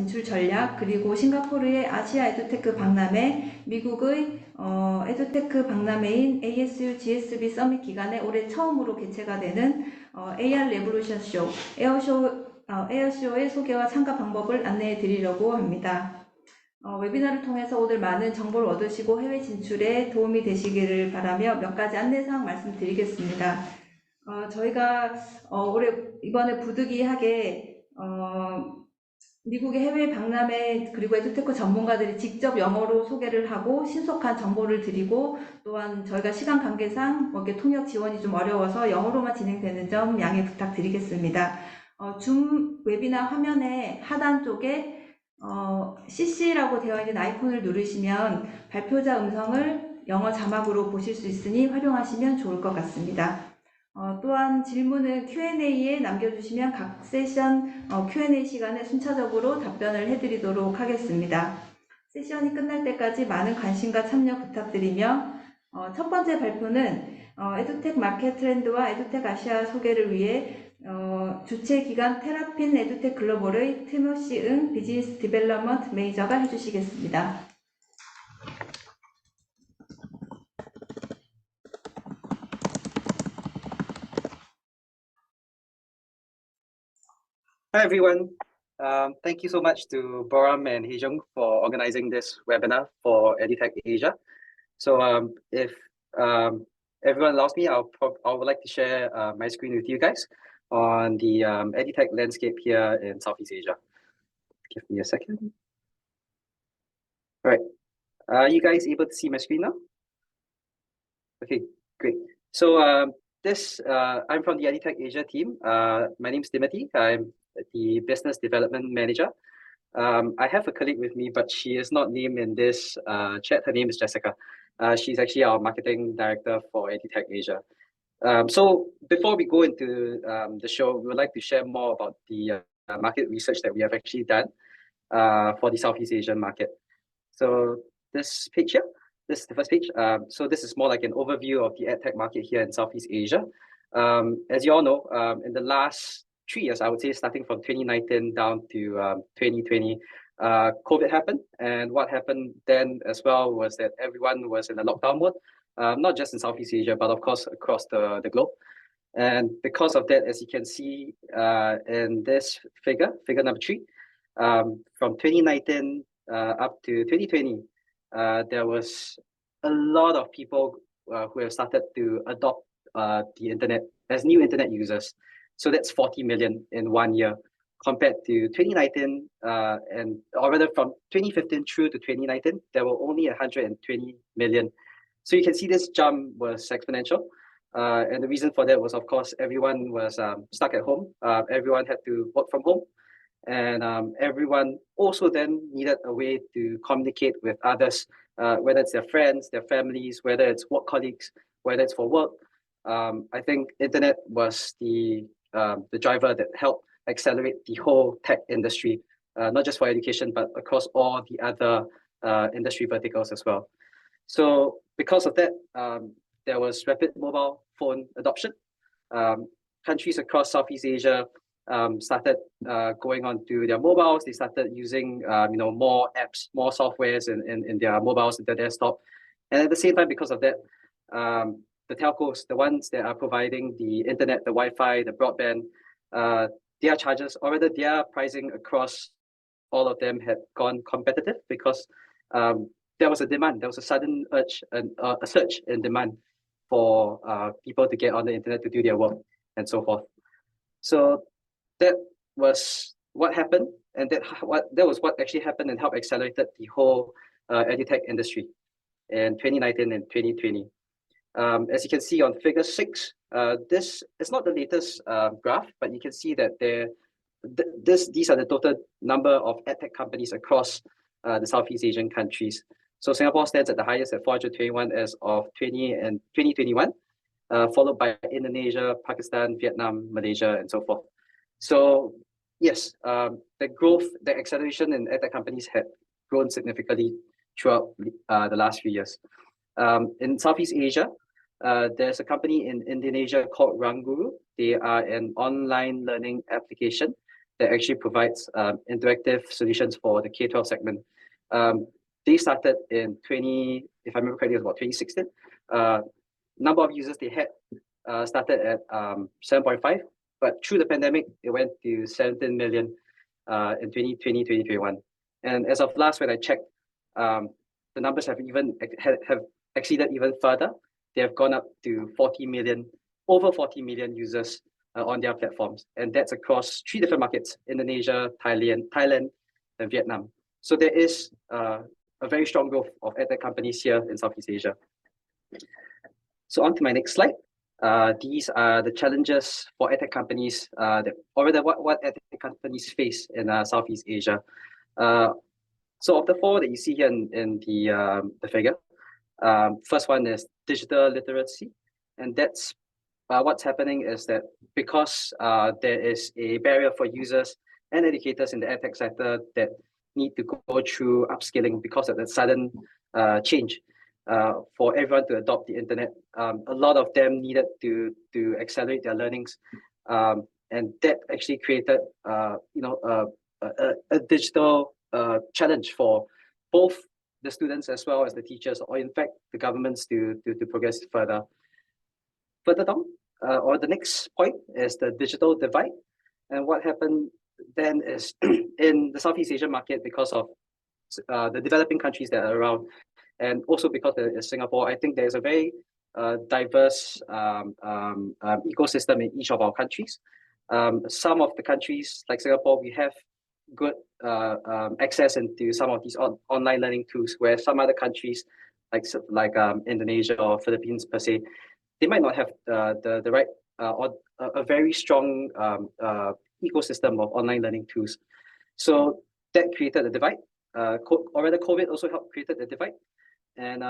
진출 전략, 그리고 싱가포르의 아시아 에듀테크 박람회, 미국의 에듀테크 박람회인 ASU GSB 서밋 기간에 올해 처음으로 개최가 되는 AR 레볼루션 쇼, 에어쇼의 소개와 참가 방법을 안내해 드리려고 합니다. 웨비나를 통해서 오늘 많은 정보를 얻으시고 해외 진출에 도움이 되시기를 바라며 몇 가지 안내사항 말씀드리겠습니다. 저희가 이번에 부득이하게 미국의 해외 박람회 그리고 에듀테크 전문가들이 직접 영어로 소개를 하고 신속한 정보를 드리고, 또한 저희가 시간 관계상 이렇게 통역 지원이 좀 어려워서 영어로만 진행되는 점 양해 부탁드리겠습니다. 줌 웨비나 화면의 하단 쪽에 CC라고 되어 있는 아이콘을 누르시면 발표자 음성을 영어 자막으로 보실 수 있으니 활용하시면 좋을 것 같습니다. 또한 질문은 Q&A에 남겨주시면 각 세션 Q&A 시간에 순차적으로 답변을 해드리도록 하겠습니다. 세션이 끝날 때까지 많은 관심과 참여 부탁드리며, 첫 번째 발표는 에듀텍 마켓 트렌드와 에듀텍 아시아 소개를 위해 주최기관 테라핀 에듀텍 글로벌의 티모시 응 비즈니스 디벨롭먼트 매니저가 해주시겠습니다. Hi everyone. Thank you so much to Boram and Hejung for organizing this webinar for EDUtech Asia. So if everyone allows me, I would like to share my screen with you guys on the EDUtech landscape here in Southeast Asia. Give me a second. All right. Are you guys able to see my screen now? Okay, great. So I'm from the EDUtech Asia team. My name is Timothy. I'm the Business Development Manager. I have a colleague with me, but she is not named in this chat. Her name is Jessica. She's actually our Marketing Director for EDUtech Asia. So before we go into the show, we would like to share more about the market research that we have actually done for the Southeast Asian market. So this page here, this is the first page. So this is more like an overview of the EdTech market here in Southeast Asia. As you all know, in the last 3 years, I would say starting from 2019 down to 2020, COVID happened. And what happened then as well was that everyone was in a lockdown mode, not just in Southeast Asia, but of course across the globe. And because of that, as you can see in this figure number 3, from 2019 up to 2020, there was a lot of people who have started to adopt the internet as new internet users. So that's 40 million in 1 year, compared to 2019, or rather from 2015 through to 2019, there were only 120 million. So you can see this jump was exponential. And the reason for that was, of course, everyone was stuck at home. Everyone had to work from home. And everyone also then needed a way to communicate with others, whether it's their friends, their families, whether it's work colleagues, whether it's for work. I think internet was the driver that helped accelerate the whole tech industry, not just for education, but across all the other industry verticals as well. So because of that, there was rapid mobile phone adoption. Countries across Southeast Asia started going on to their mobiles. They started using more apps, more softwares in their mobiles, in their desktop. And at the same time, because of that, the telcos, the ones that are providing the internet, the Wi-Fi, the broadband, their charges, or rather their pricing across all of them had gone competitive because there was a demand. There was a sudden urge and a surge in demand for people to get on the internet to do their work and so forth. So that was what happened, and that was what actually happened and helped accelerated the whole edutech industry in 2019 and 2020. As you can see on figure 6, this is not the latest graph, but you can see that these are the total number of edtech companies across the Southeast Asian countries. So Singapore stands at the highest at 421 as of 2021, followed by Indonesia, Pakistan, Vietnam, Malaysia, and so forth. So yes, the growth, the acceleration in edtech companies had grown significantly throughout the last few years. In Southeast Asia, there's a company in Indonesia called Ranguru. They are an online learning application that actually provides interactive solutions for the K-12 segment. They started in if I remember correctly, it was about 2016. Number of users they had started at 7.5, but through the pandemic, it went to 17 million in 2020, 2021. And as of last, when I checked, the numbers have exceeded even further. They have gone up to over 40 million users on their platforms. And that's across 3 different markets: Indonesia, Thailand, and Vietnam. So there is a very strong growth of EdTech companies here in Southeast Asia. So on to my next slide. These are the challenges for EdTech companies, what EdTech companies face in Southeast Asia. So of the 4 that you see here in the figure, first one is digital literacy, and that's what's happening is that because there is a barrier for users and educators in the EdTech sector that need to go through upskilling because of the sudden change for everyone to adopt the internet. A lot of them needed to accelerate their learnings, and that actually created a digital challenge for both the students as well as the teachers, or in fact the governments to progress further. Further down, or the next point is the digital divide. And what happened then is in the Southeast Asian market, because of the developing countries that are around, and also because there is Singapore, I think there's a very diverse ecosystem in each of our countries. Some of the countries, like Singapore, we have good access into some of these online learning tools, where some other countries, like Indonesia or Philippines per se, they might not have the right or a very strong ecosystem of online learning tools. So that created a divide. COVID also helped create a divide. And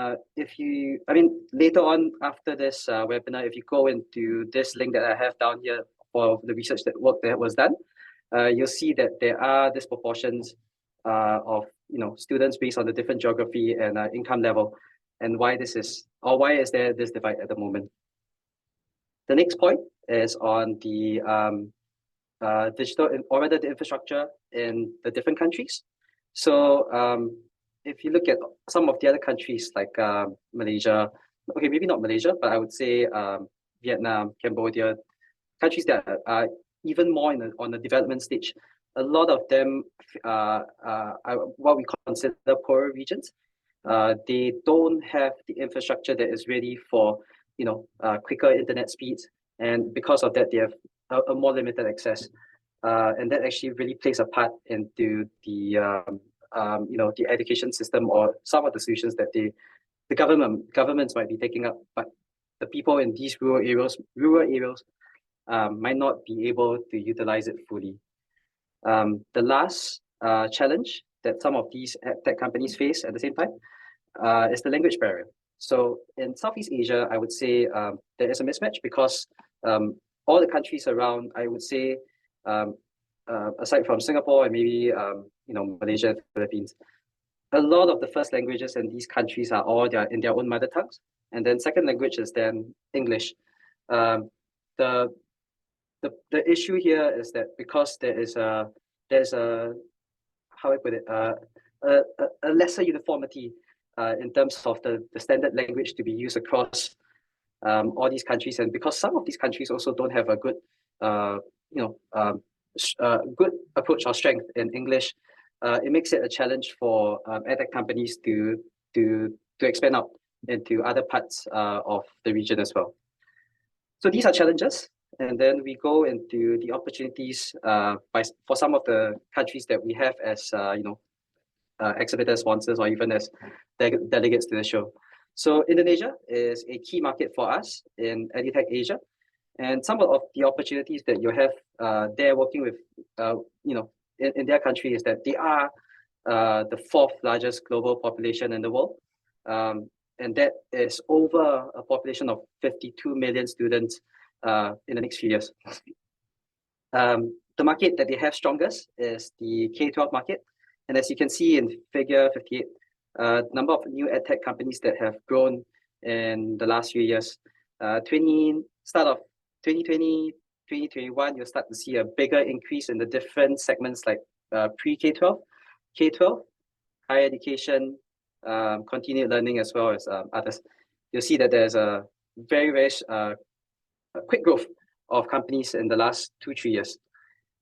later on after this webinar, if you go into this link that I have down here for the research work that was done, you'll see that there are disproportions of students based on the different geography and income level, and why is there this divide at the moment. The next point is on the digital, or rather the infrastructure in the different countries. So if you look at some of the other countries like Malaysia, okay, maybe not Malaysia, but I would say Vietnam, Cambodia, countries that are even more on the development stage. A lot of them are what we consider poorer regions. They don't have the infrastructure that is ready for quicker internet speeds, and because of that, they have a more limited access, and that actually really plays a part into the the education system, or some of the solutions that the governments might be taking up, but the people in these rural areas might not be able to utilize it fully. The last challenge that some of these tech companies face at the same time is the language barrier. So in Southeast Asia, I would say there is a mismatch, because all the countries around, I would say, aside from Singapore and maybe Malaysia and Philippines, a lot of the first languages in these countries are all in their own mother tongues, and then second language is then English. The issue here is that because there's a how I put it, a lesser uniformity in terms of the standard language to be used across all these countries, and because some of these countries also don't have a good good approach or strength in English, it makes it a challenge for edtech companies to expand out into other parts of the region as well. So these are challenges, and then we go into the opportunities for some of the countries that we have as exhibitor sponsors, or even as delegates to the show. So Indonesia is a key market for us in EDUtech Asia, and some of the opportunities that you have there working with in their country is that they are the 4th largest global population in the world, and that is over a population of 52 million students in the next few years. The market that they have strongest is the K-12 market, and as you can see in figure 58, number of new edtech companies that have grown in the last few years. Start of 2020, 2021, you'll start to see a bigger increase in the different segments like pre-K-12, K-12, higher education, continued learning, as well as others. You'll see that there's a very quick growth of companies in the last 2-3 years.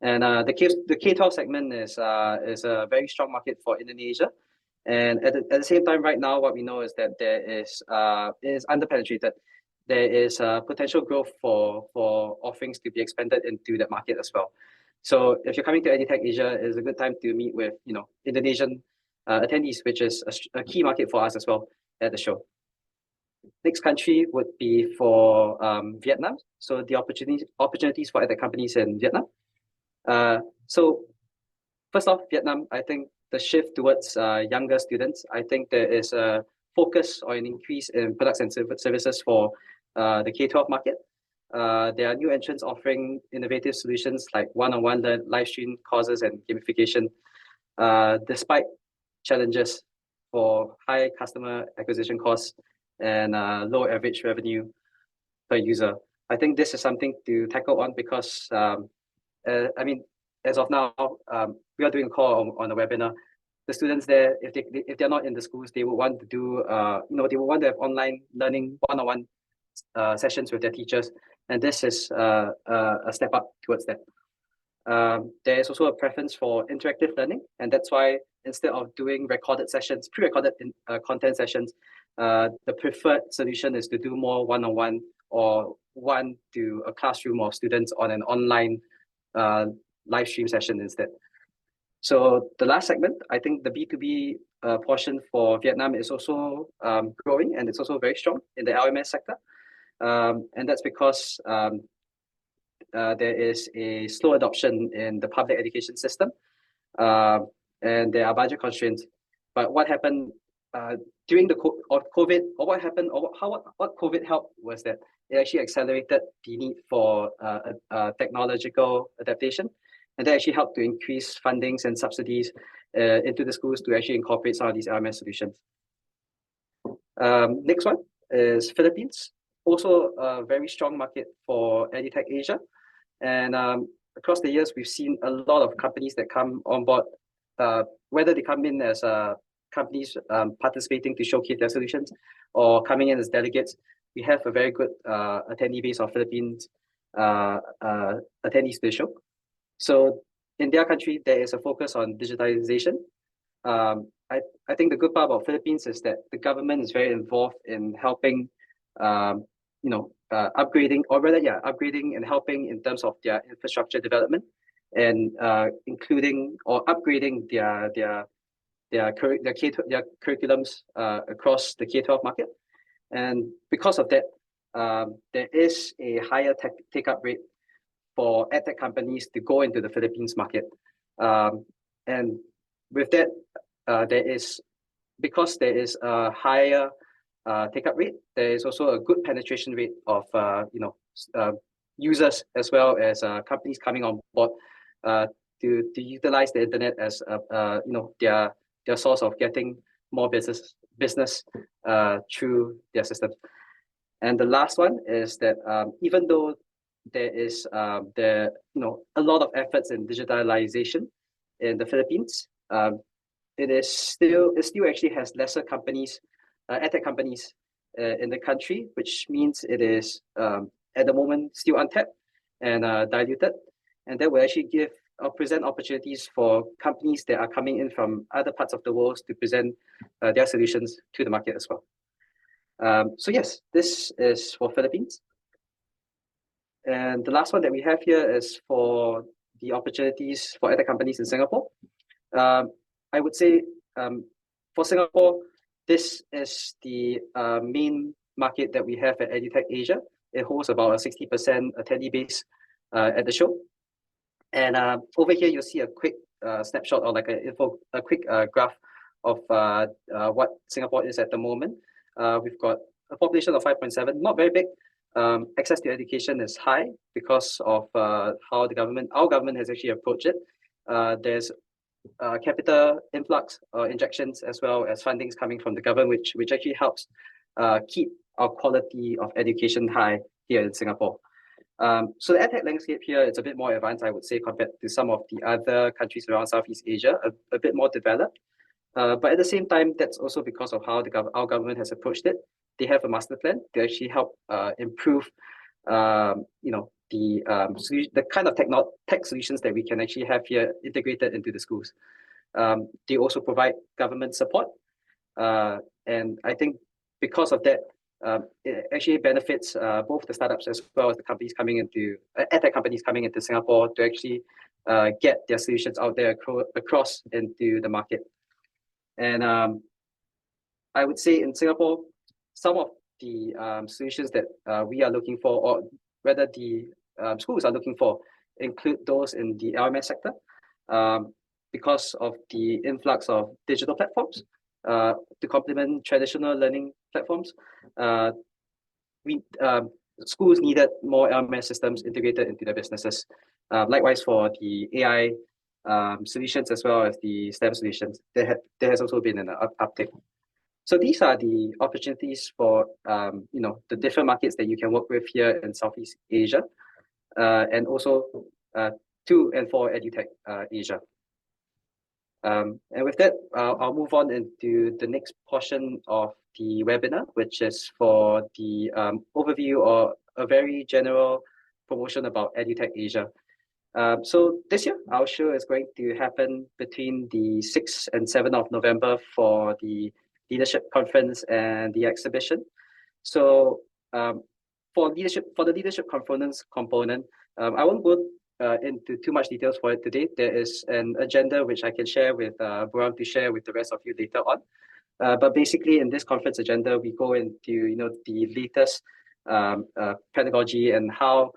And the K-12 segment is a very strong market for Indonesia. And at the same time, right now, what we know is that there is underpenetrated. There is potential growth for offerings to be expanded into that market as well. So if you're coming to EDUtech Asia, it's a good time to meet with Indonesian attendees, which is a key market for us as well at the show. Next country would be for Vietnam. So the opportunities for EdTech companies in Vietnam. So first off, Vietnam, I think the shift towards younger students, I think there is a focus or an increase in products and services for the K-12 market. There are new entrants offering innovative solutions like one-on-one live stream courses and gamification, despite challenges for high customer acquisition costs and low average revenue per user. I think this is something to tackle on because, I mean, as of now, we are doing a call on a webinar. The students there, if they're not in the schools, they would want to do, they would want to have online learning, one-on-one sessions with their teachers, and this is a step up towards that. There is also a preference for interactive learning, and that's why instead of doing recorded sessions, pre-recorded content sessions, the preferred solution is to do more one-on-one or one to a classroom of students on an online live stream session instead. So the last segment, I think the B2B portion for Vietnam is also growing, and it's also very strong in the LMS sector. And that's because there is a slow adoption in the public education system, and there are budget constraints. But what happened during the COVID, or what happened, or what COVID helped was that it actually accelerated the need for technological adaptation, and that actually helped to increase fundings and subsidies into the schools to actually incorporate some of these LMS solutions. Next one is Philippines. Also a very strong market for EdUtech Asia. And across the years, we've seen a lot of companies that come on board, whether they come in as companies participating to showcase their solutions or coming in as delegates. We have a very good attendee base of Philippines attendees to the show. So in their country, there is a focus on digitalization. I think the good part about Philippines is that the government is very involved in helping, upgrading, or rather, upgrading and helping in terms of their infrastructure development, and including or upgrading their curriculums across the K-12 market. And because of that, there is a higher take-up rate for EdTech companies to go into the Philippines market. And with that, because there is a higher take-up rate, there is also a good penetration rate of users, as well as companies coming on board to utilize the internet as their source of getting more business through their systems. And the last one is that even though there is a lot of efforts in digitalization in the Philippines, it still actually has lesser companies, EdTech companies in the country, which means it is at the moment still untapped and diluted, and that will actually present opportunities for companies that are coming in from other parts of the world to present their solutions to the market as well. So yes, this is for Philippines. And the last one that we have here is for the opportunities for EdTech companies in Singapore. I would say for Singapore, this is the main market that we have at EdUtech Asia. It holds about a 60% attendee base at the show. And over here, you'll see a quick snapshot, or like a quick graph of what Singapore is at the moment. We've got a population of 5.7, not very big. Access to education is high because of how our government has actually approached it. There's capital influx injections, as well as fundings coming from the government, which actually helps keep our quality of education high here in Singapore. So the EdTech landscape here is a bit more advanced, I would say, compared to some of the other countries around Southeast Asia, a bit more developed. But at the same time, that's also because of how our government has approached it. They have a master plan to actually help improve, the kind of tech solutions that we can actually have here integrated into the schools. They also provide government support, and I think because of that, it actually benefits both the startups as well as the companies coming into EdTech companies coming into Singapore to actually get their solutions out there across into the market. And I would say in Singapore, some of the solutions that we are looking for, or rather the schools are looking for, include those in the LMS sector, because of the influx of digital platforms to complement traditional learning platforms. Schools needed more LMS systems integrated into their businesses. Likewise for the AI solutions as well as the STEM solutions, there has also been an uptick. So these are the opportunities for the different markets that you can work with here in Southeast Asia, and also to and for EDUtech Asia. And with that, I'll move on into the next portion of the webinar, which is for the overview or a very general promotion about EDUtech Asia. So this year, our show is going to happen between the 6th and 7th of November for the leadership conference and the exhibition. So for the leadership component, I won't go into too much details for it today. There is an agenda which I can share with Buram to share with the rest of you later on. But basically, in this conference agenda, we go into the latest pedagogy and how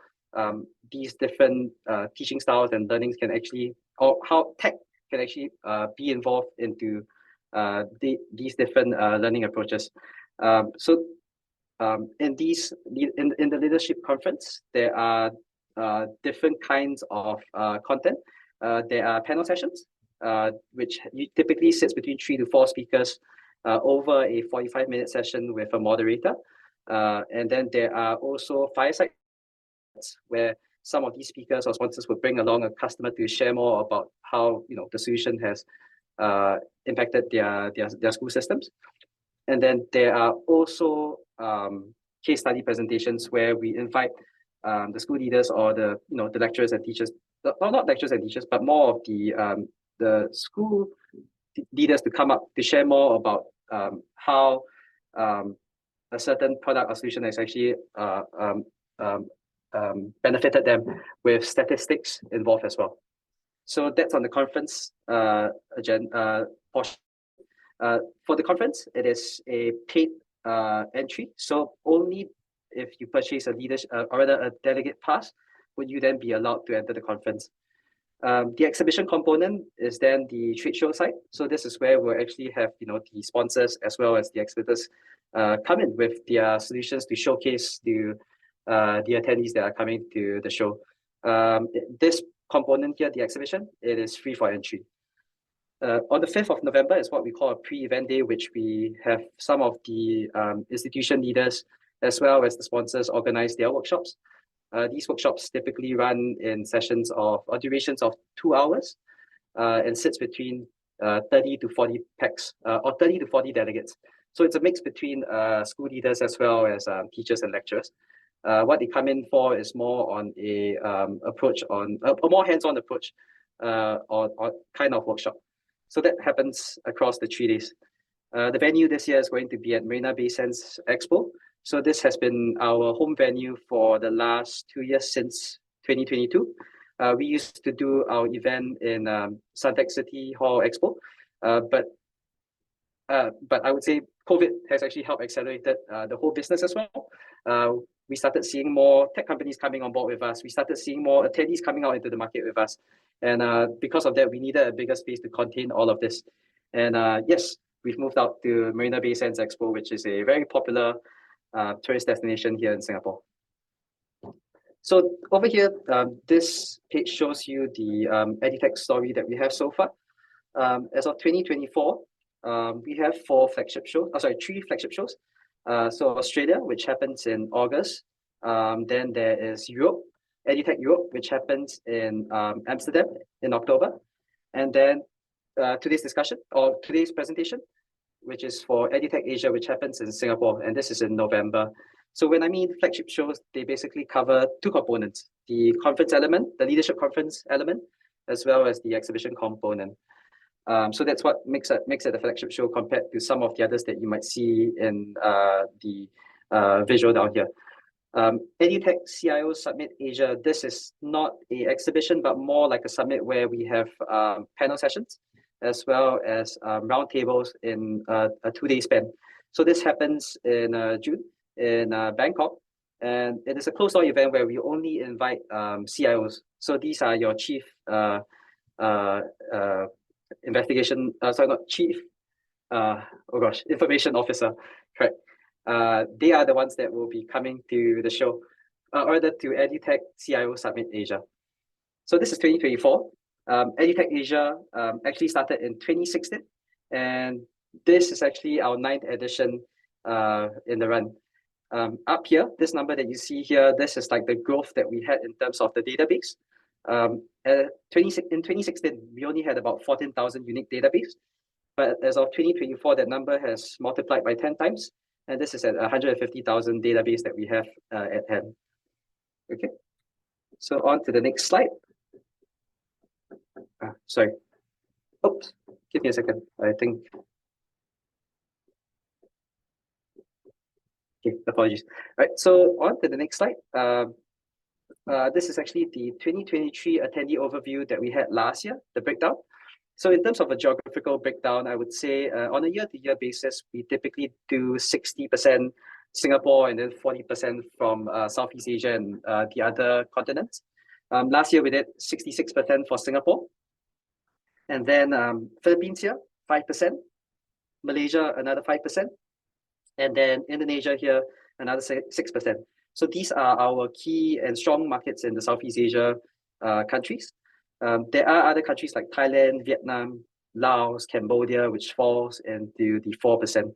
these different teaching styles and learnings can actually, or how tech can actually be involved into these different learning approaches. So in the leadership conference, there are different kinds of content. There are panel sessions, which typically sits between 3 to 4 speakers over a 45-minute session with a moderator. And then there are also fireside where some of these speakers or sponsors will bring along a customer to share more about how the solution has impacted their school systems. And then there are also case study presentations where we invite the school leaders or the lecturers and teachers, not lecturers and teachers, but more of the school leaders to come up to share more about how a certain product or solution has actually benefited them with statistics involved as well. So that's on the conference agenda portion. For the conference, it is a paid entry. So only if you purchase a leadership or rather a delegate pass would you then be allowed to enter the conference. The exhibition component is then the trade show side. So this is where we'll actually have the sponsors as well as the exhibitors come in with their solutions to showcase to the attendees that are coming to the show. This component here, the exhibition, it is free for entry. On the 5th of November is what we call a pre-event day, which we have some of the institution leaders as well as the sponsors organize their workshops. These workshops typically run in sessions or durations of 2 hours and sits between 30 to 40 packs or 30 to 40 delegates. So it's a mix between school leaders as well as teachers and lecturers. What they come in for is more on a more hands-on approach or kind of workshop. So that happens across the 3 days. The venue this year is going to be at Marina Bay Sands Expo. So this has been our home venue for the last 2 years since 2022. We used to do our event in Suntec City Hall Expo, but I would say COVID has actually helped accelerate the whole business as well. We started seeing more tech companies coming on board with us. We started seeing more attendees coming out into the market with us. And because of that, we needed a bigger space to contain all of this. And yes, we've moved out to Marina Bay Sands Expo, which is a very popular tourist destination here in Singapore. So over here, this page shows you the EdUtech story that we have so far. As of 2024, we have 3 flagship shows. So Australia, which happens in August. Then there is Europe, EDUtech Europe, which happens in Amsterdam in October. And then today's discussion or today's presentation, which is for EDUtech Asia, which happens in Singapore, and this is in November. So when I mean flagship shows, they basically cover two components: the conference element, the leadership conference element, as well as the exhibition component. So that's what makes it a flagship show compared to some of the others that you might see in the visual down here. EDUtech CIO Summit Asia, this is not an exhibition, but more like a summit where we have panel sessions, as well as roundtables in a 2-day span. So this happens in June in Bangkok, and it is a closed-door event where we only invite CIOs. So these are your chief information officer, correct? They are the ones that will be coming to the show, or to EDUtech CIO Summit Asia. So this is 2024. EDUtech Asia actually started in 2016, and this is actually our 9th edition in the run. Up here, this number that you see here, this is like the growth that we had in terms of the database. In 2016, we only had about 14,000 unique database, but as of 2024, that number has multiplied by 10 times, and this is at 150,000 database that we have at hand. Okay, so on to the next slide. Sorry. Oops, give me a second. I think. Okay, apologies. All right, so on to the next slide. This is actually the 2023 attendee overview that we had last year, the breakdown. So in terms of a geographical breakdown, I would say on a year-to-year basis, we typically do 60% Singapore and then 40% from Southeast Asia and the other continents. Last year, we did 66% for Singapore. And then Philippines here, 5%. Malaysia, another 5%. And then Indonesia here, another 6%. So these are our key and strong markets in the Southeast Asia countries. There are other countries like Thailand, Vietnam, Laos, Cambodia, which falls into the 4%,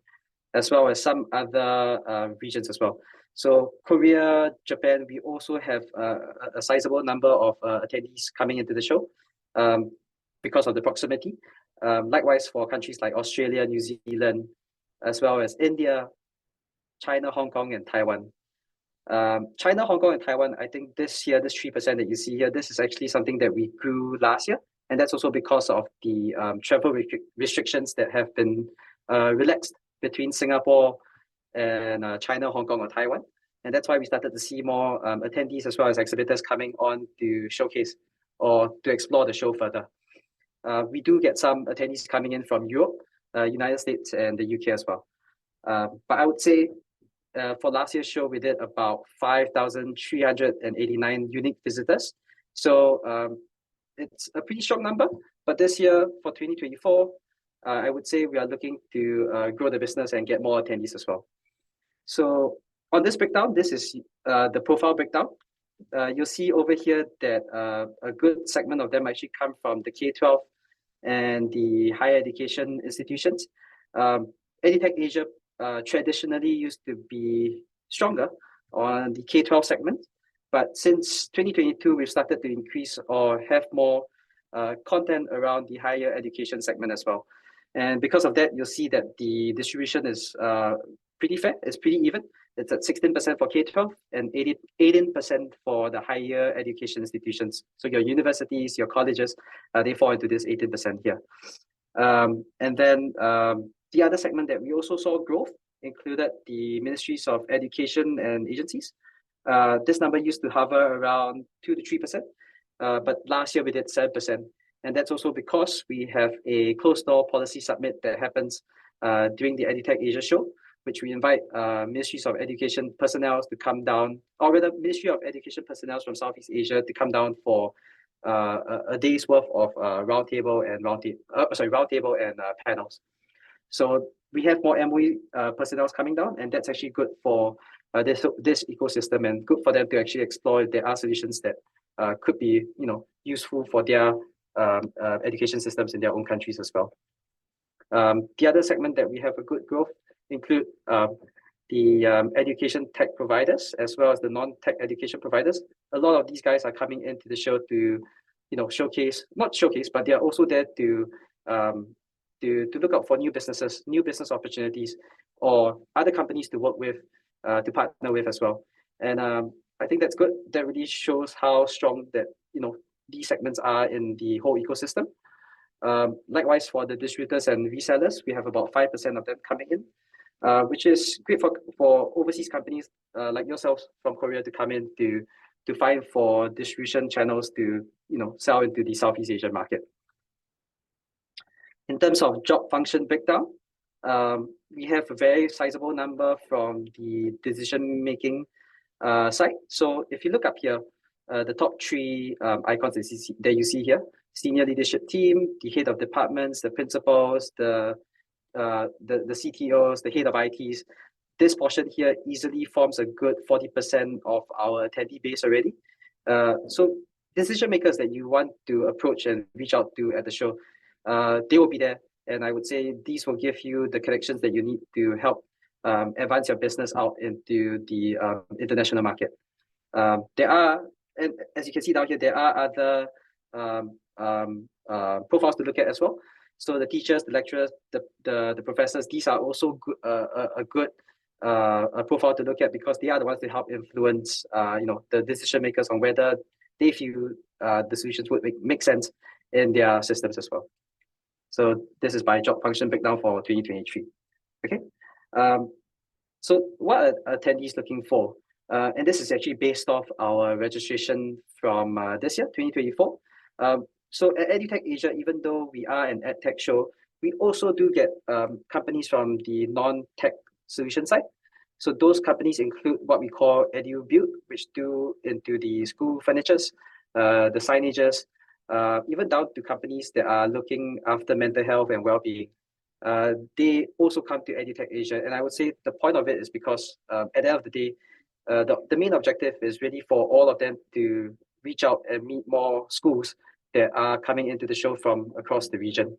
as well as some other regions as well. So Korea, Japan, we also have a sizable number of attendees coming into the show because of the proximity. Likewise for countries like Australia, New Zealand, as well as India, China, Hong Kong, and Taiwan. China, Hong Kong, and Taiwan, I think this year, this 3% that you see here, this is actually something that we grew last year. And that's also because of the travel restrictions that have been relaxed between Singapore and China, Hong Kong, or Taiwan. And that's why we started to see more attendees as well as exhibitors coming on to showcase or to explore the show further. We do get some attendees coming in from Europe, United States, and the UK as well. But I would say for last year's show, we did about 5,389 unique visitors. So it's a pretty strong number. But this year, for 2024, I would say we are looking to grow the business and get more attendees as well. So on this breakdown, this is the profile breakdown. You'll see over here that a good segment of them actually come from the K-12 and the higher education institutions. EDUtech Asia traditionally used to be stronger on the K-12 segment, but since 2022, we've started to increase or have more content around the higher education segment as well. And because of that, you'll see that the distribution is pretty fair, it's pretty even. It's at 16% for K-12 and 18% for the higher education institutions. So your universities, your colleges, they fall into this 18% here. And then the other segment that we also saw growth included the ministries of education and agencies. This number used to hover around 2 to 3%, but last year we did 7%. And that's also because we have a closed-door policy summit that happens during the EDUtech Asia show, which we invite ministries of education personnel to come down, or rather Ministry of Education personnel from Southeast Asia to come down for a day's worth of roundtable and panels. So we have more MOE personnel coming down, and that's actually good for this ecosystem and good for them to actually explore if there are solutions that could be useful for their education systems in their own countries as well. The other segment that we have a good growth include the education tech providers as well as the non-tech education providers. a lot of these guys are coming into the show to, not showcase, but they are also there to look out for new businesses, new business opportunities, or other companies to work with, to partner with as well. And I think that's good. That really shows how strong that these segments are in the whole ecosystem. Likewise, for the distributors and resellers, we have about 5% of them coming in, which is great for overseas companies like yourselves from Korea to come in to find for distribution channels to sell into the Southeast Asian market. In terms of job function breakdown, we have a very sizable number from the decision-making side. So if you look up here, the top three icons that you see here, senior leadership team, the head of departments, the principals, the CTOs, the head of ITs, this portion here easily forms a good 40% of our attendee base already. So decision makers that you want to approach and reach out to at the show, they will be there. And I would say these will give you the connections that you need to help advance your business out into the international market. There are, and as you can see down here, there are other profiles to look at as well. So the teachers, the lecturers, the professors, these are also a good profile to look at, because they are the ones that help influence the decision makers on whether they feel the solutions would make sense in their systems as well. So this is by job function breakdown for 2023. Okay. So what are attendees looking for? And this is actually based off our registration from this year, 2024. So at EDUtech Asia, even though we are an EdTech show, we also do get companies from the non-tech solution side. So those companies include what we call EduBuild, which do into the school furnitures, the signages, even down to companies that are looking after mental health and well-being. They also come to EDUtech Asia. And I would say the point of it is because at the end of the day, the main objective is really for all of them to reach out and meet more schools that are coming into the show from across the region.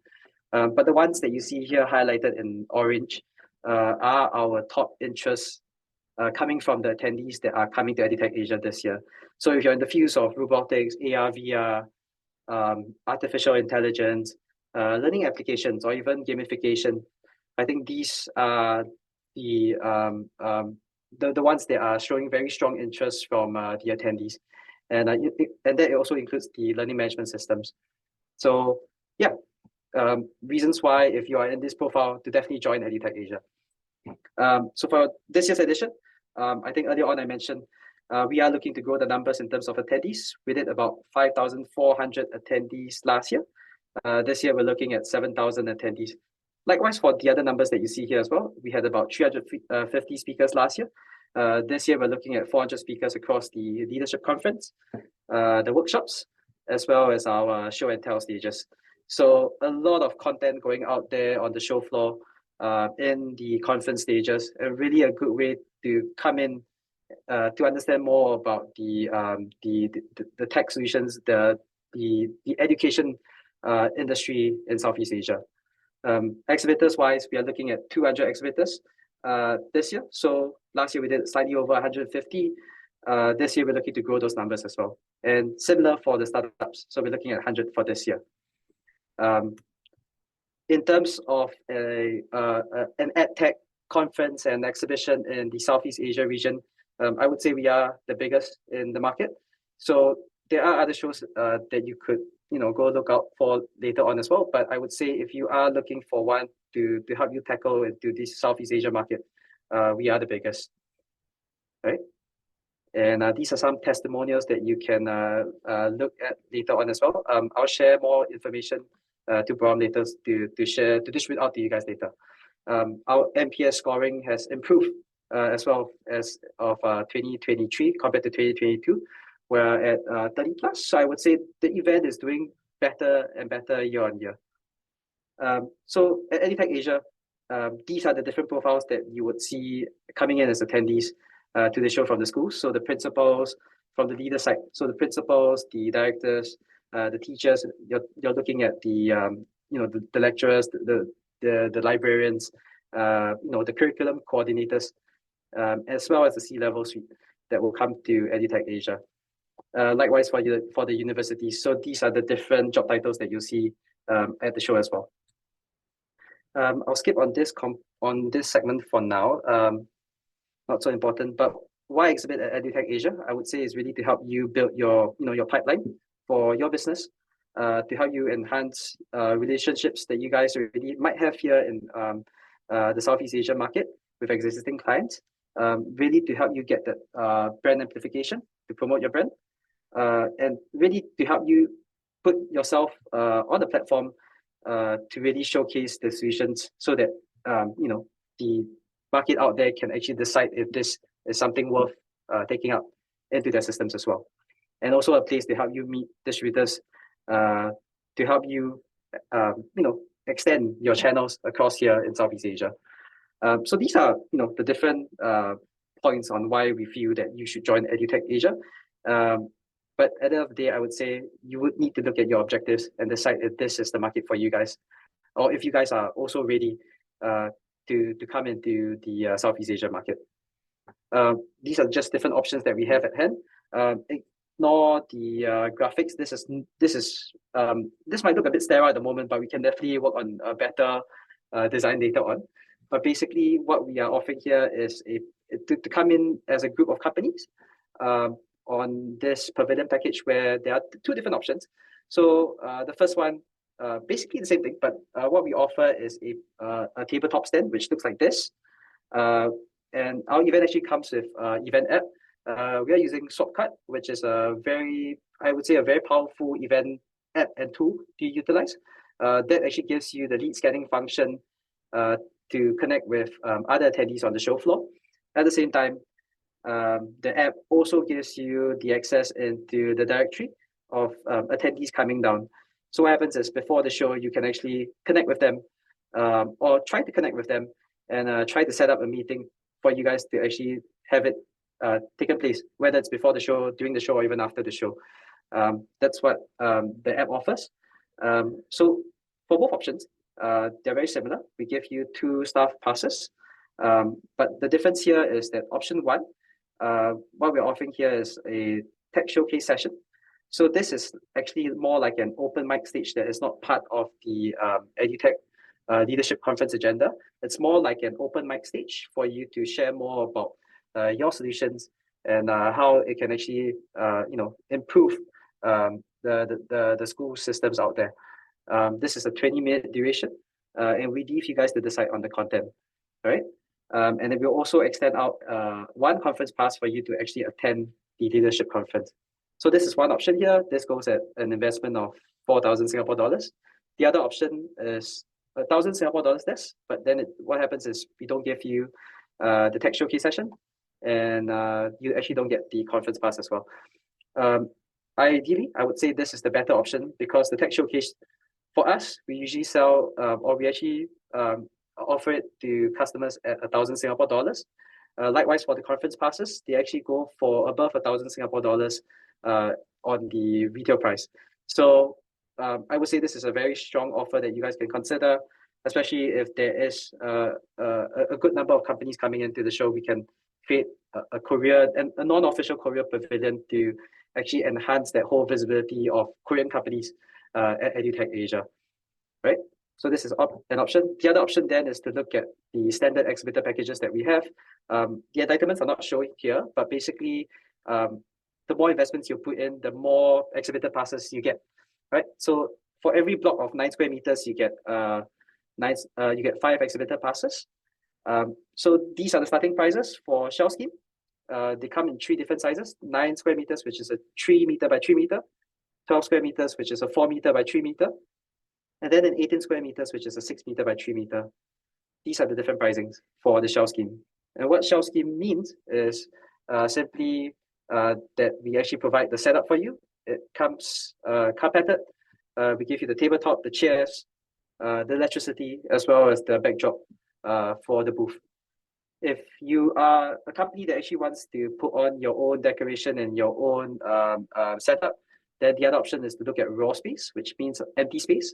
But the ones that you see here highlighted in orange are our top interests coming from the attendees that are coming to EDUtech Asia this year. So if you're in the fields of robotics, AR, VR, artificial intelligence, learning applications, or even gamification, I think these are the ones that are showing very strong interest from the attendees. And that also includes the learning management systems. So yeah, reasons why, if you are in this profile, to definitely join EDUtech Asia. So for this year's edition, I think earlier on I mentioned we are looking to grow the numbers in terms of attendees. We did about 5,400 attendees last year. This year we're looking at 7,000 attendees. Likewise, for the other numbers that you see here as well, we had about 350 speakers last year. This year we're looking at 400 speakers across the leadership conference, the workshops, as well as our show and tell stages. So a lot of content going out there on the show floor, in the conference stages, and really a good way to come in to understand more about the tech solutions, the education industry in Southeast Asia. Exhibitors wise, we are looking at 200 exhibitors this year. So last year we did slightly over 150. This year we're looking to grow those numbers as well. And similar for the startups. So we're looking at 100 for this year. In terms of an EdTech conference and exhibition in the Southeast Asia region, I would say we are the biggest in the market. So there are other shows that you could go look out for later on as well. But I would say if you are looking for one to help you tackle into this Southeast Asia market, we are the biggest, right? And these are some testimonials that you can look at later on as well. I'll share more information to Brom later to distribute out to you guys later. Our NPS scoring has improved as well as of 2023 compared to 2022. We're at 30 plus. So I would say the event is doing better and better year on year. So at EDUtech Asia, these are the different profiles that you would see coming in as attendees to the show from the schools. So the principals from the leader side. So the principals, the directors, the teachers. You're looking at the the lecturers, the librarians, the curriculum coordinators, as well as the C-level suite that will come to EDUtech Asia. Likewise for the universities. So these are the different job titles that you'll see at the show as well. I'll skip on this segment for now. Not so important, but why exhibit at EDUtech Asia? I would say is really to help you build your pipeline for your business, to help you enhance relationships that you guys already might have here in the Southeast Asia market with existing clients. Really to help you get that brand amplification, to promote your brand, and really to help you put yourself on the platform to really showcase the solutions, so that the market out there can actually decide if this is something worth taking up into their systems as well. And also a place to help you meet distributors, to help you extend your channels across here in Southeast Asia. So these are the different points on why we feel that you should join EDUtech Asia. But at the end of the day, I would say you would need to look at your objectives and decide if this is the market for you guys, or if you guys are also ready to come into the Southeast Asia market. These are just different options that we have at hand. Ignore the graphics. This might look a bit sterile at the moment, but we can definitely work on a better design later on. But basically, what we are offering here is to come in as a group of companies on this pavilion package, where there are two different options. So the first one, basically the same thing, but what we offer is a tabletop stand, which looks like this. And our event actually comes with event app. We are using Swapcard, which is I would say a very powerful event app and tool to utilize. That actually gives you the lead scanning function to connect with other attendees on the show floor. At the same time, the app also gives you the access into the directory of attendees coming down. So what happens is, before the show, you can actually connect with them, or try to connect with them, and try to set up a meeting for you guys to actually have it taken place, whether it's before the show, during the show, or even after the show. That's what the app offers. So for both options, they're very similar. We give you 2 staff passes, but the difference here is that option 1, what we're offering here is a tech showcase session. So this is actually more like an open mic stage that is not part of the EdUtech leadership conference agenda. It's more like an open mic stage for you to share more about your solutions and how it can actually improve the school systems out there. This is a 20-minute duration, and we leave you guys to decide on the content. All right. And then we'll also extend out 1 conference pass for you to actually attend the leadership conference. So this is one option here. This goes at an investment of 4,000 Singapore dollars. The other option is 1,000 Singapore dollars less, but then what happens is we don't give you the tech showcase session, and you actually don't get the conference pass as well. Ideally, I would say this is the better option, because the tech showcase, for us, we usually sell, or we actually offer it to customers at 1,000 Singapore dollars. Likewise, for the conference passes, they actually go for above 1,000 Singapore dollars on the retail price. So I would say this is a very strong offer that you guys can consider, especially if there is a good number of companies coming into the show. We can create a Korea and a non-official Korea pavilion to actually enhance that whole visibility of Korean companies at EDUtech Asia, right? So this is an option. The other option then is to look at the standard exhibitor packages that we have. The entitlements are not showing here, but basically, the more investments you put in, the more exhibitor passes you get, right? So for every block of 9 square meters, you get 5 exhibitor passes. So these are the starting prices for shell scheme. They come in 3 different sizes: 9 square meters, which is a 3 meter by 3 meter; 12 square meters, which is a 4 meter by 3 meter; and then in 18 square meters, which is a 6 meter by 3 meter. These are the different pricings for the shell scheme. And what shell scheme means is simply that we actually provide the setup for you. It comes carpeted. We give you the tabletop, the chairs, the electricity, as well as the backdrop for the booth. If you are a company that actually wants to put on your own decoration and your own setup, then the other option is to look at raw space, which means empty space.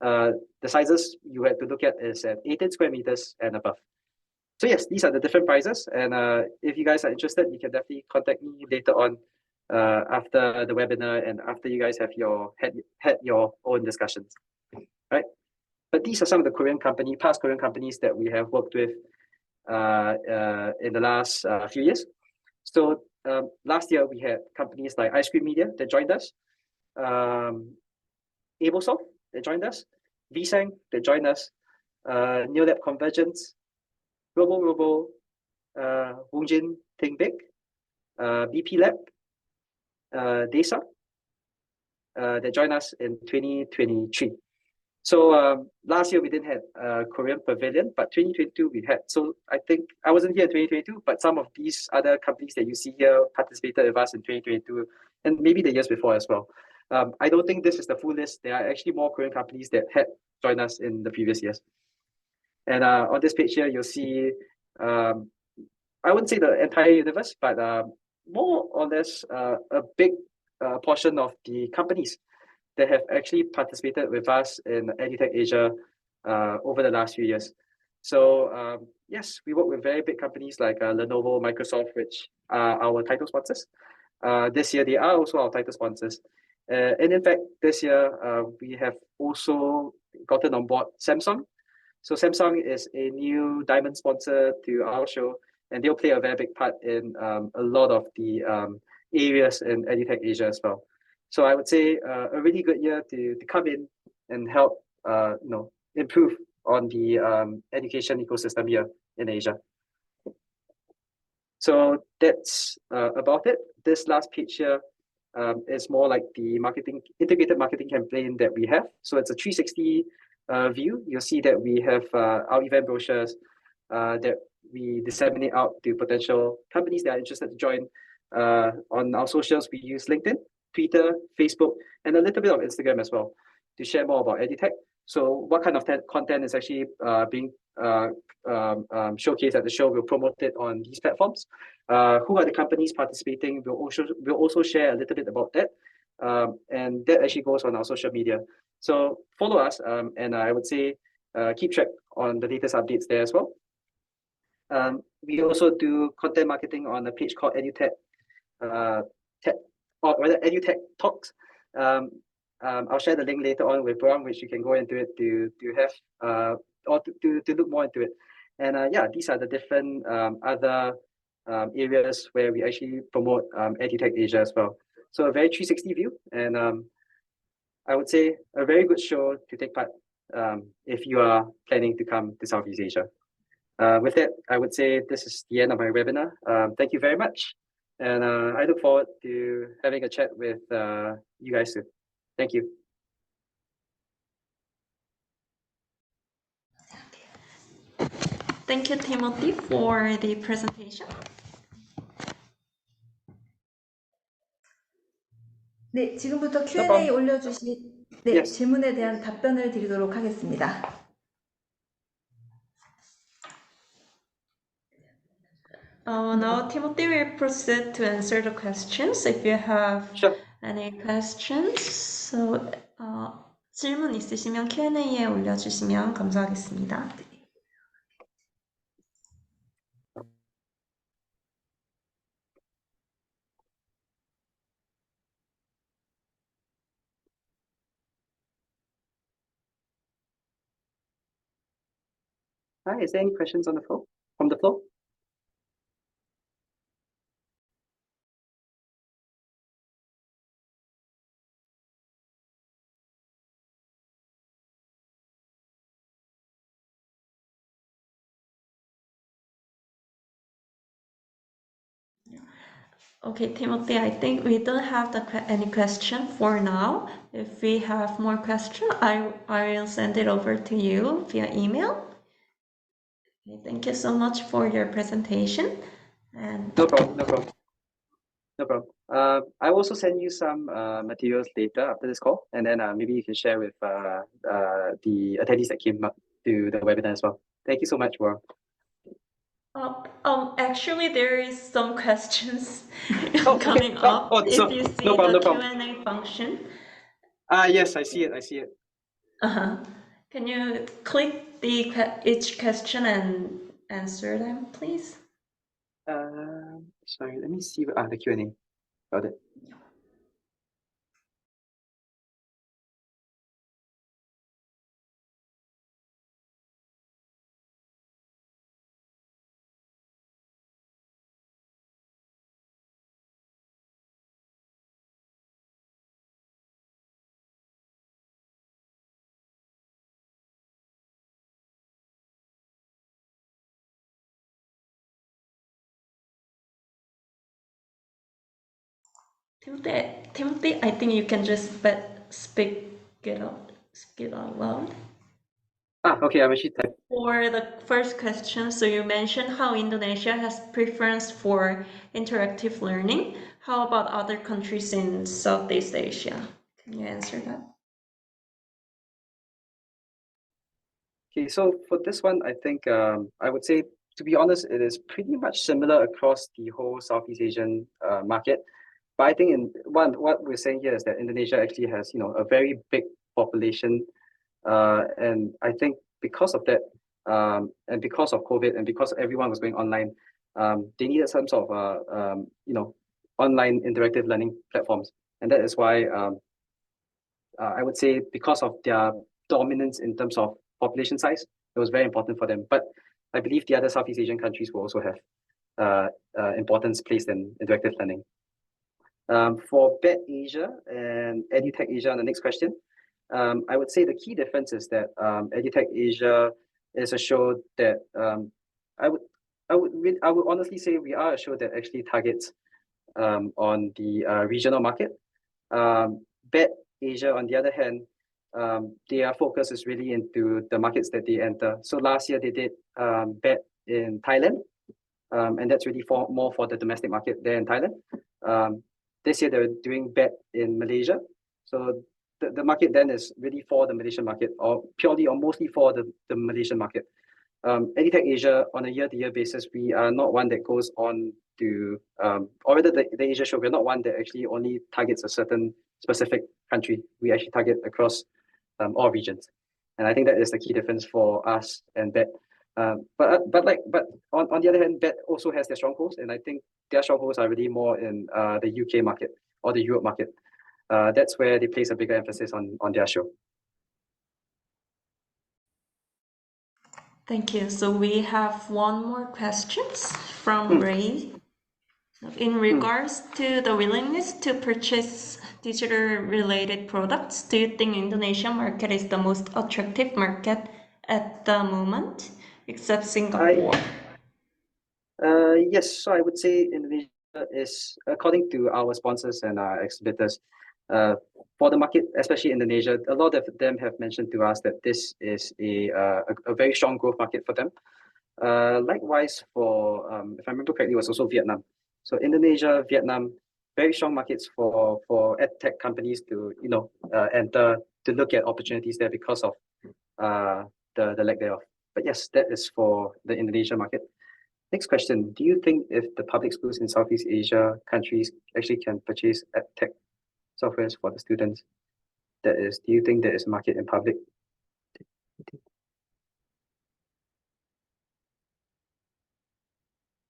The sizes you have to look at is at 18 square meters and above. So yes, these are the different prices. And if you guys are interested, you can definitely contact me later on after the webinar and after you guys have had your own discussions, right? But these are some of the past Korean companies that we have worked with in the last few years. So last year we had companies like Ice Cream Media that joined us, AbleSoft that joined us, VSang that joined us, NeoLab Convergence, Robo, Wongjin Think Big, BP Lab, DESA that joined us in 2023. So last year we didn't have a Korean pavilion, but 2022 we had. So I think I wasn't here in 2022, but some of these other companies that you see here participated with us in 2022 and maybe the years before as well. I don't think this is the full list. There are actually more Korean companies that had joined us in the previous years. And on this page here, you'll see, I wouldn't say the entire universe, but more or less a big portion of the companies that have actually participated with us in EDUtech Asia over the last few years. So yes, we work with very big companies like Lenovo, Microsoft, which are our title sponsors. This year, they are also our title sponsors. And in fact, this year, we have also gotten on board Samsung. So Samsung is a new diamond sponsor to our show, and they'll play a very big part in a lot of the areas in EDUtech Asia as well. So I would say a really good year to come in and help improve on the education ecosystem here in Asia. So that's about it. This last page here is more like the integrated marketing campaign that we have. So it's a 360 view. You'll see that we have our event brochures that we disseminate out to potential companies that are interested to join. On our socials, we use LinkedIn, Twitter, Facebook, and a little bit of Instagram as well to share more about EdUtech. So what kind of content is actually being showcased at the show? We'll promote it on these platforms. Who are the companies participating? We'll also share a little bit about that. And that actually goes on our social media. So follow us, and I would say keep track on the latest updates there as well. We also do content marketing on a page called EdUtech, or rather EdUtech Talks. I'll share the link later on with Brown, which you can go into it to have or to look more into it. And yeah, these are the different other areas where we actually promote EdUtech Asia as well. So a very 360 view, and I would say a very good show to take part if you are planning to come to Southeast Asia. With that, I would say this is the end of my webinar. Thank you very much. And I look forward to having a chat with you guys soon. Thank you. Thank you, Timothy, for the presentation. 네, 지금부터 Q&A problem. 올려주신 Yes. 질문에 대한 답변을 드리도록 하겠습니다. Now, Timothy will proceed to answer the questions. If you have Sure. any questions, so 질문 있으시면 Q&A에 올려주시면 감사하겠습니다. Hi, is there any questions on the floor? From the floor? Okay, Timothy, I think we don't have any question for now. If we have more question, I will send it over to you via email. Okay, thank you so much for your presentation. And No problem, no problem. No problem. I will also send you some materials later after this call, and then maybe you can share with the attendees that came up to the webinar as well. Thank you so much, Warren. actually, there is some questions Oh, coming okay. up. Oh, so, if you see no problem, the no problem. Q&A function. Yes, I see it. I see it. Can you click each question and answer them, please? Sorry, let me see. The Q&A. Got it. Timothy, I think you can just speak it out loud. Okay, I'm actually typing. For the first question, so you mentioned how Indonesia has preference for interactive learning. How about other countries in Southeast Asia? Can you answer that? Okay, so for this one, I think I would say, to be honest, it is pretty much similar across the whole Southeast Asian market. But I think what we're saying here is that Indonesia actually has, a very big population, and I think because of that, and because of COVID, and because everyone was going online, they needed some sort of online interactive learning platforms, and that is why I would say because of their dominance in terms of population size, it was very important for them. But I believe the other Southeast Asian countries will also have importance placed in interactive learning. For BED Asia and EDUtech Asia on the next question, I would say the key difference is that EDUtech Asia is a show that I would honestly say we are a show that actually targets on the regional market. BED Asia, on the other hand, their focus is really into the markets that they enter. So last year they did BED in Thailand, and that's really more for the domestic market there in Thailand. This year they're doing BED in Malaysia. So the market then is really for the Malaysian market, or purely or mostly for the Malaysian market. EdUtech Asia, on a year-to-year basis, we are not one that goes on to, or rather the Asia show, we're not one that actually only targets a certain specific country. We actually target across all regions. And I think that is the key difference for us and BED. But on the other hand, BED also has their strongholds, and I think their strongholds are really more in the UK market or the Europe market. That's where they place a bigger emphasis on their show. Thank you. So we have one more question from Ray. In regards to the willingness to purchase digital-related products, do you think Indonesian market is the most attractive market at the moment, except Singapore? Yes, so I would say Indonesia is, according to our sponsors and our exhibitors, for the market, especially Indonesia, a lot of them have mentioned to us that this is a very strong growth market for them. Likewise, for if I remember correctly, it was also Vietnam. So Indonesia, Vietnam, very strong markets for edtech companies to enter, to look at opportunities there because of the lack thereof. But yes, that is for the Indonesia market. Next question: do you think if the public schools in Southeast Asia countries actually can purchase edtech softwares for the students? That is, do you think there is a market in public?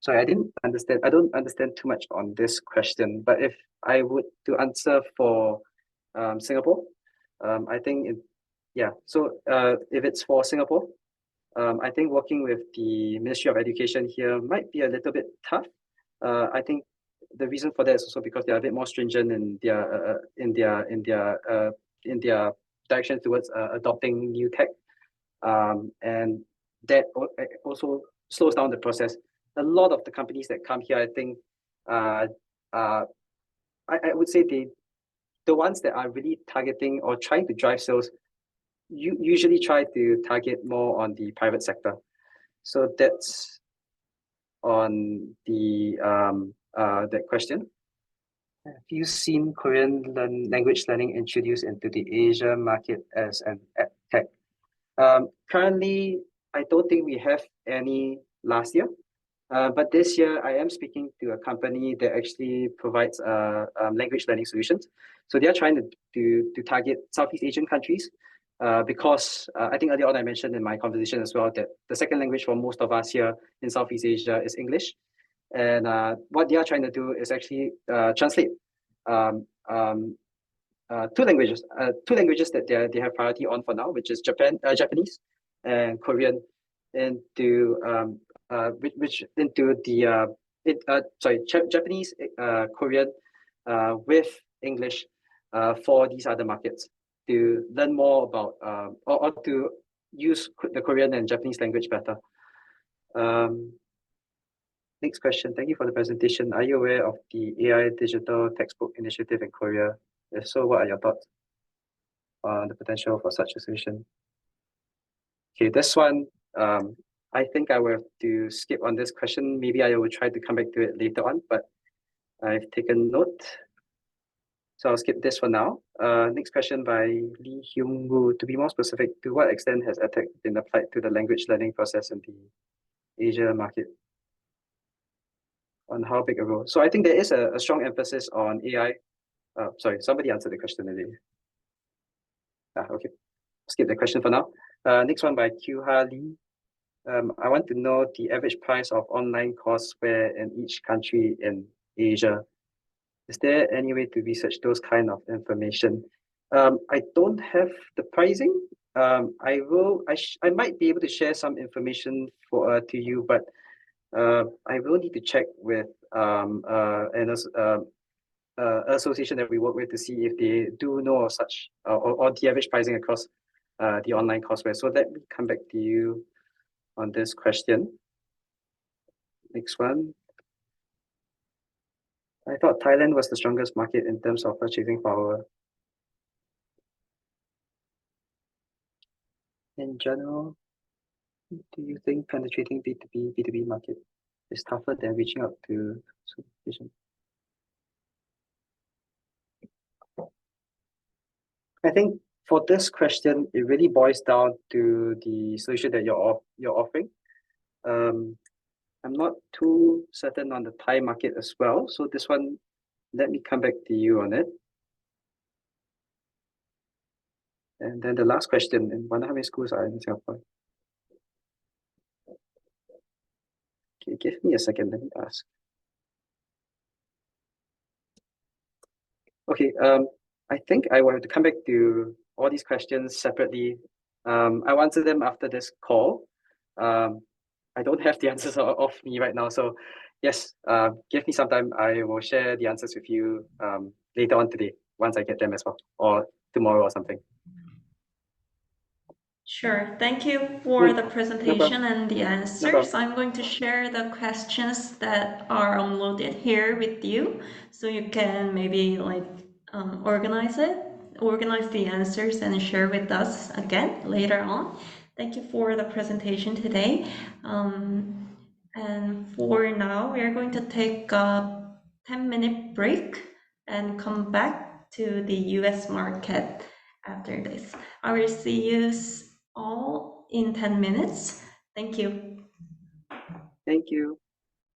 Sorry, I didn't understand. I don't understand too much on this question. But if I would to answer for Singapore, I think So if it's for Singapore, I think working with the Ministry of Education here might be a little bit tough. I think the reason for that is also because they are a bit more stringent in their direction towards adopting new tech, and that also slows down the process. A lot of the companies that come here, I think, I would say the ones that are really targeting or trying to drive sales, you usually try to target more on the private sector. So that's on the that question. Have you seen Korean language learning introduced into the Asia market as an edtech? Currently, I don't think we have any last year. But this year, I am speaking to a company that actually provides language learning solutions. So they are trying to target Southeast Asian countries because I think earlier on I mentioned in my conversation as well that the second language for most of us here in Southeast Asia is English. And what they are trying to do is actually translate two languages that they have priority on for now, which is Japanese and Korean, into Japanese, Korean, with English, for these other markets, to learn more about or to use the Korean and Japanese language better. Next question. Thank you for the presentation. Are you aware of the AI digital textbook initiative in Korea? If so, what are your thoughts on the potential for such a solution? Okay, this one, I think I will have to skip on this question. Maybe I will try to come back to it later on, but I've taken note. So I'll skip this for now. Next question by Lee Hyung Woo. To be more specific, to what extent has EdTech been applied to the language learning process in the Asia market? On how big a role? So I think there is a strong emphasis on AI. Sorry, somebody answered the question already. Okay, skip the question for now. Next one by Kyuha Lee. I want to know the average price of online courseware in each country in Asia. Is there any way to research those kind of information? I don't have the pricing. I might be able to share some information to you, but I will need to check with an association that we work with to see if they do know of such or the average pricing across the online courseware. So let me come back to you on this question. Next one. I thought Thailand was the strongest market in terms of purchasing power. In general, do you think penetrating B2B market is tougher than reaching out to supervision? I think for this question, it really boils down to the solution that you're offering. I'm not too certain on the Thai market as well. So this one, let me come back to you on it. And then the last question, in wonder how many schools are in Singapore? Okay, give me a second, let me ask. Okay, I think I will have to come back to all these questions separately. I'll answer them after this call. I don't have the answers off me right now. So yes, give me some time. I will share the answers with you later on today, once I get them as well, or tomorrow or something. Sure. Thank you for the presentation and the answers. I'm going to share the questions that are uploaded here with you, so you can maybe like organize the answers and share with us again later on. Thank you for the presentation today. And for now, we are going to take a 10-minute break and come back to the US market after this. I will see you all in 10 minutes. Thank you. Thank you.